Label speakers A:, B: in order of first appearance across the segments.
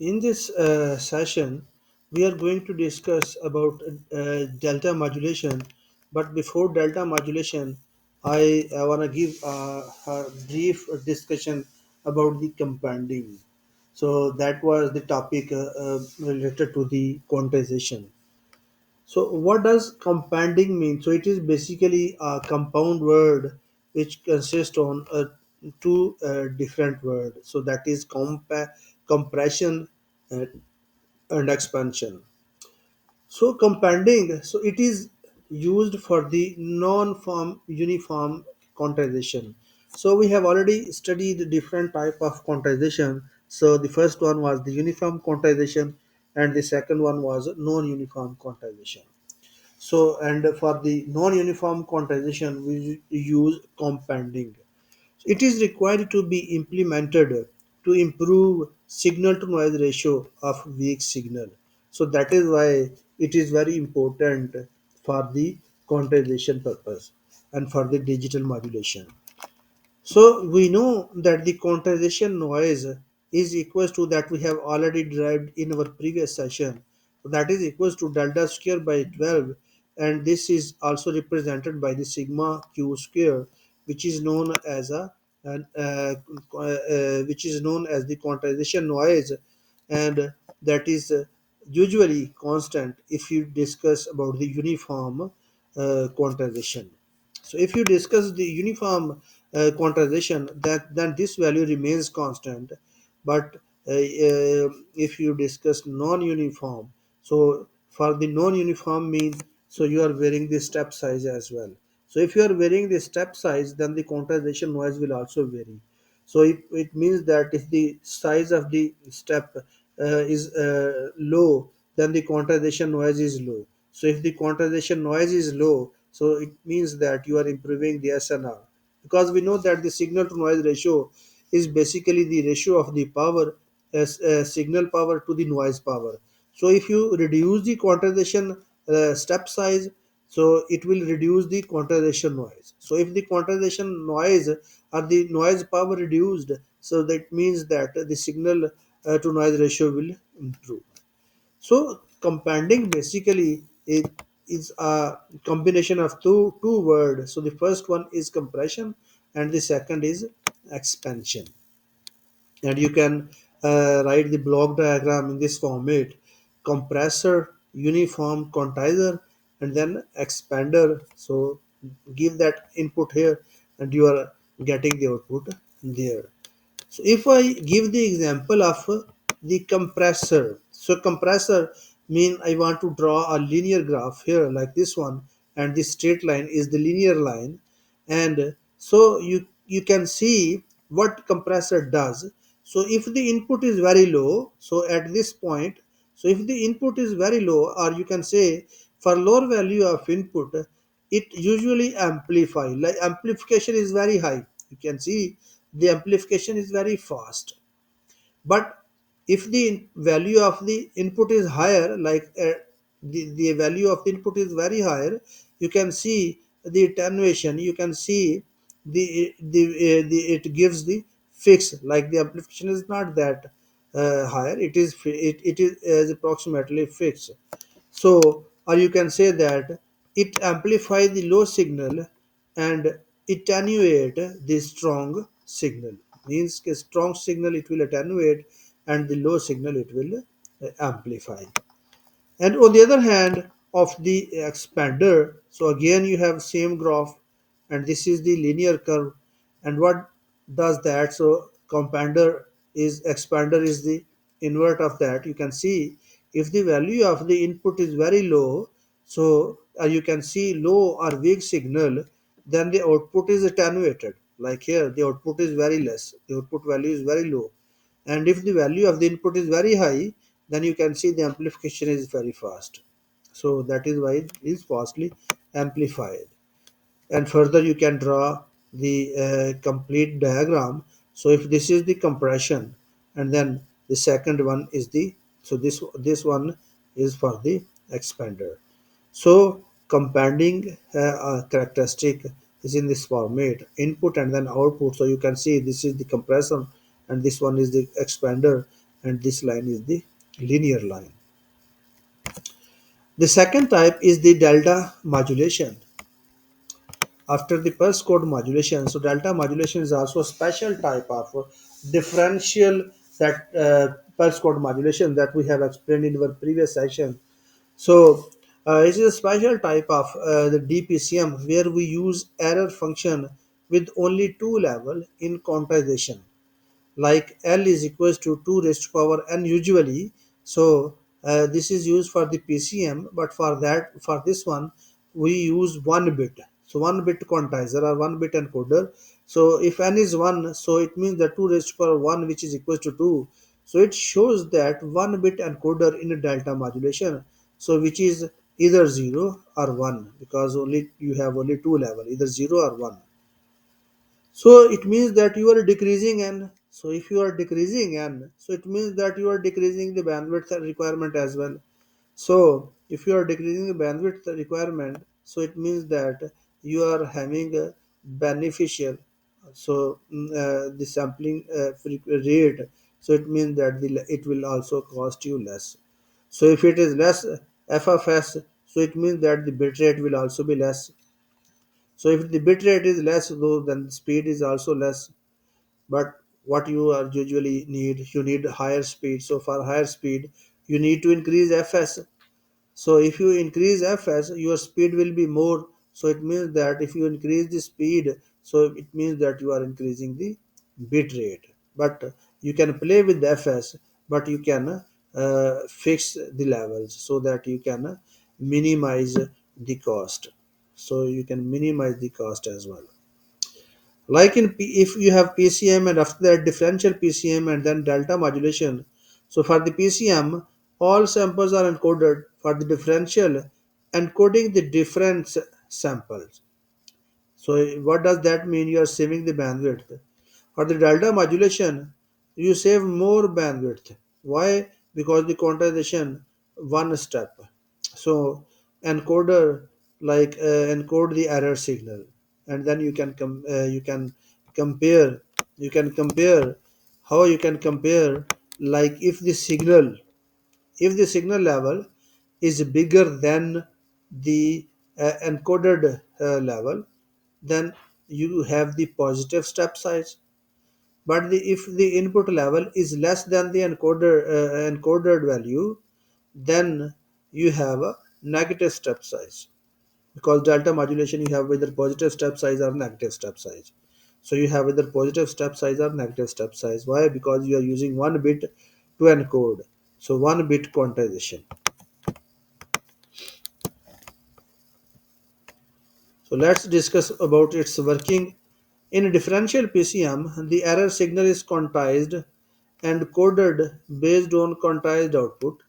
A: In this session, we are going to discuss about delta modulation. But before delta modulation, I want to give a brief discussion about the companding. So that was the topic related to the quantization. So what does companding mean? So it is basically a compound word which consists on two different words. So that is compression uh, and expansion. So companding, so it is used for the non-form uniform quantization. So we have already studied different type of quantization. So the first one was the uniform quantization, and the second one was non-uniform quantization. So and for the non-uniform quantization, we use companding. It is required to be implemented to improve signal to noise ratio of weak signal. So that is why it is very important for the quantization purpose and for the digital modulation. So we know that the quantization noise is equals to that we have already derived in our previous session. That is equals to delta square by 12, and this is also represented by the sigma q square, which is known as which is known as the quantization noise, and that is usually constant if you discuss about the uniform quantization. So if you discuss the uniform quantization, that then this value remains constant. But if you discuss non-uniform, so for the non-uniform means so you are varying the step size as well. So if you are varying the step size, then the quantization noise will also vary. So it means that if the size of the step is low, then the quantization noise is low. So if the quantization noise is low, so it means that you are improving the SNR, because we know that the signal to noise ratio is basically the ratio of the power as signal power to the noise power. So if you reduce the quantization step size, so it will reduce the quantization noise. So if the quantization noise or the noise power reduced, so that means that the signal to noise ratio will improve. So companding basically is a combination of two words. So the first one is compression and the second is expansion. And you can write the block diagram in this format: compressor, uniform quantizer, and then expander. So give that input here and you are getting the output there. So if I give the example of the compressor, so compressor mean I want to draw a linear graph here like this one, and this straight line is the linear line, and so you can see what compressor does. So if the input is very low, so at this point, so if the input is very low, or you can say for lower value of input, it usually amplify, like amplification is very high. You can see the amplification is very fast. But if the value of the input is higher, like the value of the input is very higher, you can see the attenuation, you can see the it gives the fix, like the amplification is not that higher, it is approximately fixed. So, or you can say that it amplify the low signal and attenuate the strong signal. Means a strong signal it will attenuate and the low signal it will amplify. And on the other hand of the expander, so again you have same graph, and this is the linear curve. And what does that? So compounder is expander is the invert of that. You can see if the value of the input is very low, so you can see low or weak signal, then the output is attenuated. Like here the output is very less, the output value is very low. And if the value of the input is very high, then you can see the amplification is very fast. So that is why it is fastly amplified. And further you can draw the complete diagram. So if this is the compression, and then the second one is the, so this one is for the expander. So companding characteristic is in this format: input and then output. So you can see this is the compression and this one is the expander, and this line is the linear line. The second type is the delta modulation. After the pulse code modulation, so delta modulation is also a special type of differential that pulse code modulation that we have explained in our previous session. So it is a special type of the DPCM where we use error function with only two level in quantization, like L is equals to 2 raised to power n usually. So this is used for the PCM, but for this one we use 1 bit. So 1 bit quantizer or 1 bit encoder. So if n is 1, so it means that 2 raised to power 1, which is equals to 2. So it shows that 1 bit encoder in a delta modulation. So which is either 0 or 1, because only you have only two level, either 0 or 1. So it means that you are decreasing n. So if you are decreasing n, so it means that you are decreasing the bandwidth requirement as well. So if you are decreasing the bandwidth requirement, so it means that you are having a beneficial. So the sampling rate. So it means that it will also cost you less. So if it is less f of s, so it means that the bit rate will also be less. So if the bit rate is less, though, then speed is also less. But what you are usually need, you need higher speed. So for higher speed, you need to increase fs. So if you increase fs, your speed will be more. So it means that if you increase the speed, so it means that you are increasing the bit rate. But you can play with the fs, but you can fix the levels so that you can minimize the cost. So you can minimize the cost as well. Like if you have PCM and after that differential PCM and then delta modulation. So for the PCM, all samples are encoded. For the differential, encoding the difference samples. So what does that mean? You are saving the bandwidth. For the delta modulation, you save more bandwidth. Why? Because the quantization one step. So encoder encode the error signal, and then you can compare. You can compare how you can compare, like if the signal level is bigger than the encoded level, then you have the positive step size. But if the input level is less than the encoded value, then you have a negative step size, because delta modulation you have either positive step size or negative step size. So you have either positive step size or negative step size. Why? Because you are using 1 bit to encode. So 1 bit quantization. So let's discuss about its working. In differential PCM, the error signal is quantized and coded based on quantized output.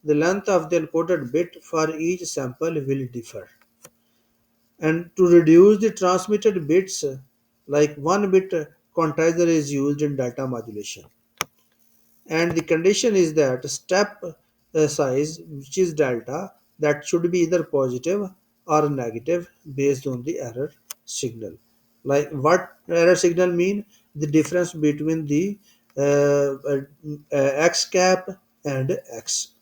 A: The length of the encoded bit for each sample will differ. And to reduce the transmitted bits, like 1 bit quantizer is used in data modulation. And the condition is that step size, which is delta, that should be either positive or negative based on the error signal. Like what error signal mean? The difference between the x cap and x.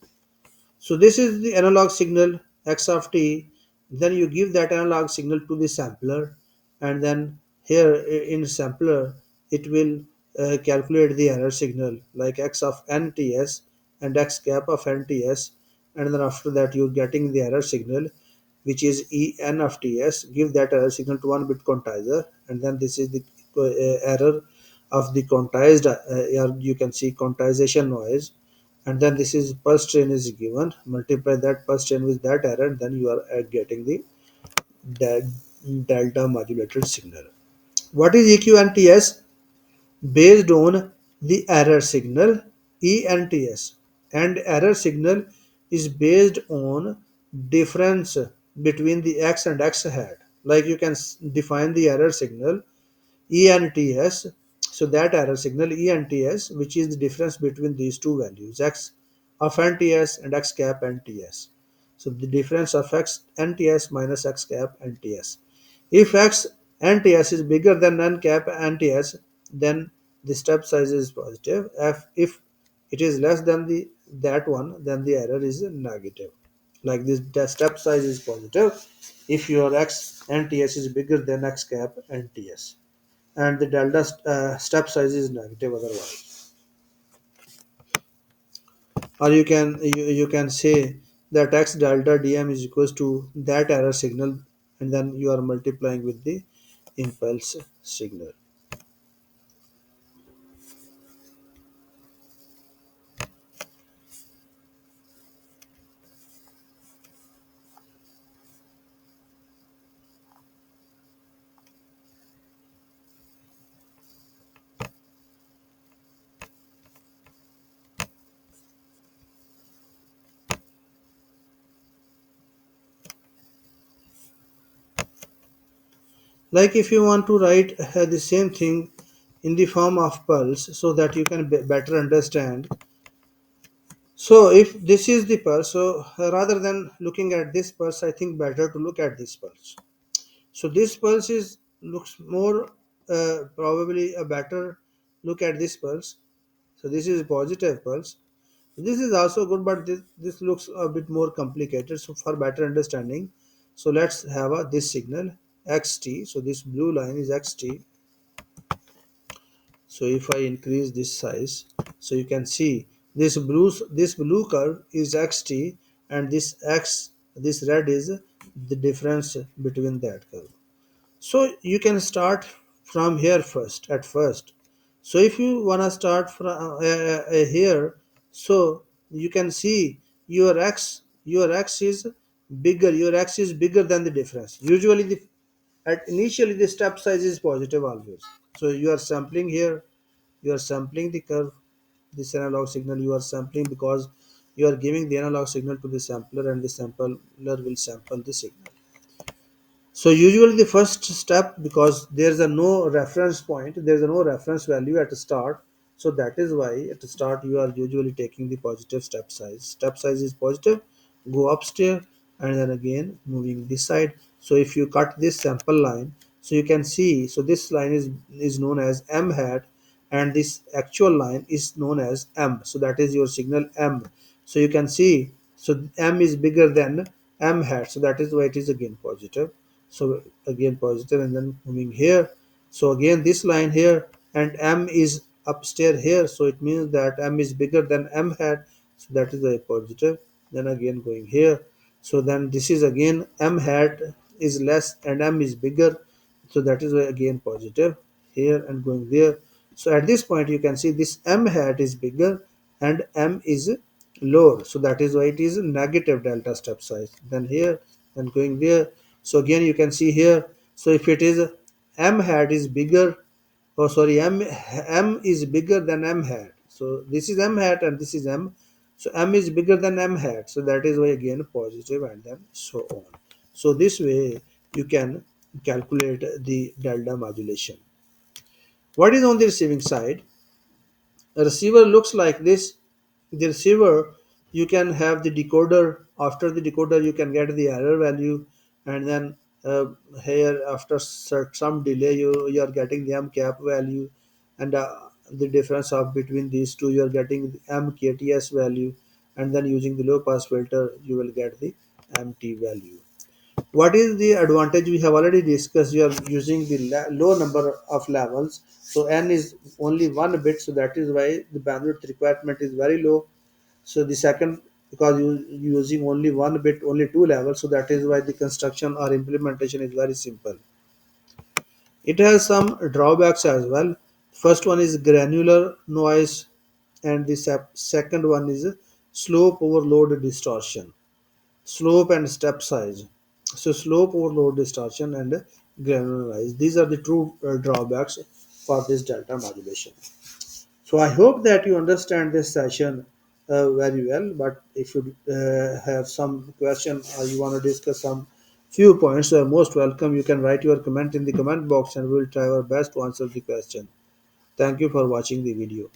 A: So this is the analog signal x of t. Then you give that analog signal to the sampler, and then here in sampler it will calculate the error signal like x of nts and x cap of nts, and then after that you're getting the error signal, which is en of ts. Give that error signal to 1 bit quantizer, and then this is the error of the quantized, or you can see quantization noise, and then this is pulse train is given, multiply that pulse train with that error, and then you are getting the del- delta modulated signal. What is eqnts? Based on the error signal ents, and error signal is based on difference between the x and x hat. Like you can define the error signal ENTS. So that error signal ENTS, which is the difference between these two values, x of NTS and x cap NTS. So the difference of x NTS minus x cap NTS. If x NTS is bigger than n cap NTS, then the step size is positive. If it is less than the that one, then the error is negative. Like this, the step size is positive if your x nts is bigger than x cap nts, and the delta step size is negative otherwise. Or you can say that x delta dm is equals to that error signal, and then you are multiplying with the impulse signal. Like if you want to write the same thing in the form of pulse so that you can better understand. So if this is the pulse, so rather than looking at this pulse, I think better to look at this pulse. So this pulse is looks more probably a better look at this pulse. So this is a positive pulse. This is also good, but this looks a bit more complicated. So for better understanding, so let's have this signal xt. So this blue line is xt. So if I increase this size, so you can see this blue curve is xt, and this red is the difference between that curve. So you can start from here first at first. So if you wanna start from here, so you can see your x is bigger. Your x is bigger than the difference. Usually the at initially the step size is positive always. So you are sampling here, you are sampling the curve, this analog signal you are sampling because you are giving the analog signal to the sampler, and the sampler will sample the signal. So usually the first step, because there's a no reference point, there's a no reference value at the start. So that is why at the start you are usually taking the positive step size. Step size is positive, go upstairs, and then again moving this side. So if you cut this sample line, so you can see, so this line is known as m hat, and this actual line is known as m. So that is your signal m. So you can see, so m is bigger than m hat, so that is why it is again positive. So again positive, and then moving here, so again this line here, and m is upstairs here, so it means that m is bigger than m hat, so that is a positive. Then again going here, so then this is again m hat is less and m is bigger, so that is why again positive here and going there. So at this point you can see this m hat is bigger and m is lower, so that is why it is negative delta step size. Then here and going there, so again you can see here, so if it is m hat is bigger, oh sorry, m is bigger than m hat, so this is m hat and this is m, so m is bigger than m hat, so that is why again positive, and then so on. So this way you can calculate the delta modulation. What is on the receiving side? A receiver looks like this. The receiver, you can have the decoder. After the decoder, you can get the error value, and then here after some delay, you are getting the m cap value, and the difference of between these two, you are getting the mkts value, and then using the low pass filter, you will get the mt value. What is the advantage? We have already discussed. You are using the low number of levels, so n is only one bit, so that is why the bandwidth requirement is very low. So the second, because you using only one bit, only two levels, so that is why the construction or implementation is very simple. It has some drawbacks as well. First one is granular noise, and the second one is slope overload distortion, slope and step size. So slope overload distortion and granular noise, these are the true drawbacks for this delta modulation. So I hope that you understand this session very well, but if you have some question or you want to discuss some few points, you are most welcome. You can write your comment in the comment box, and we will try our best to answer the question. Thank you for watching the video.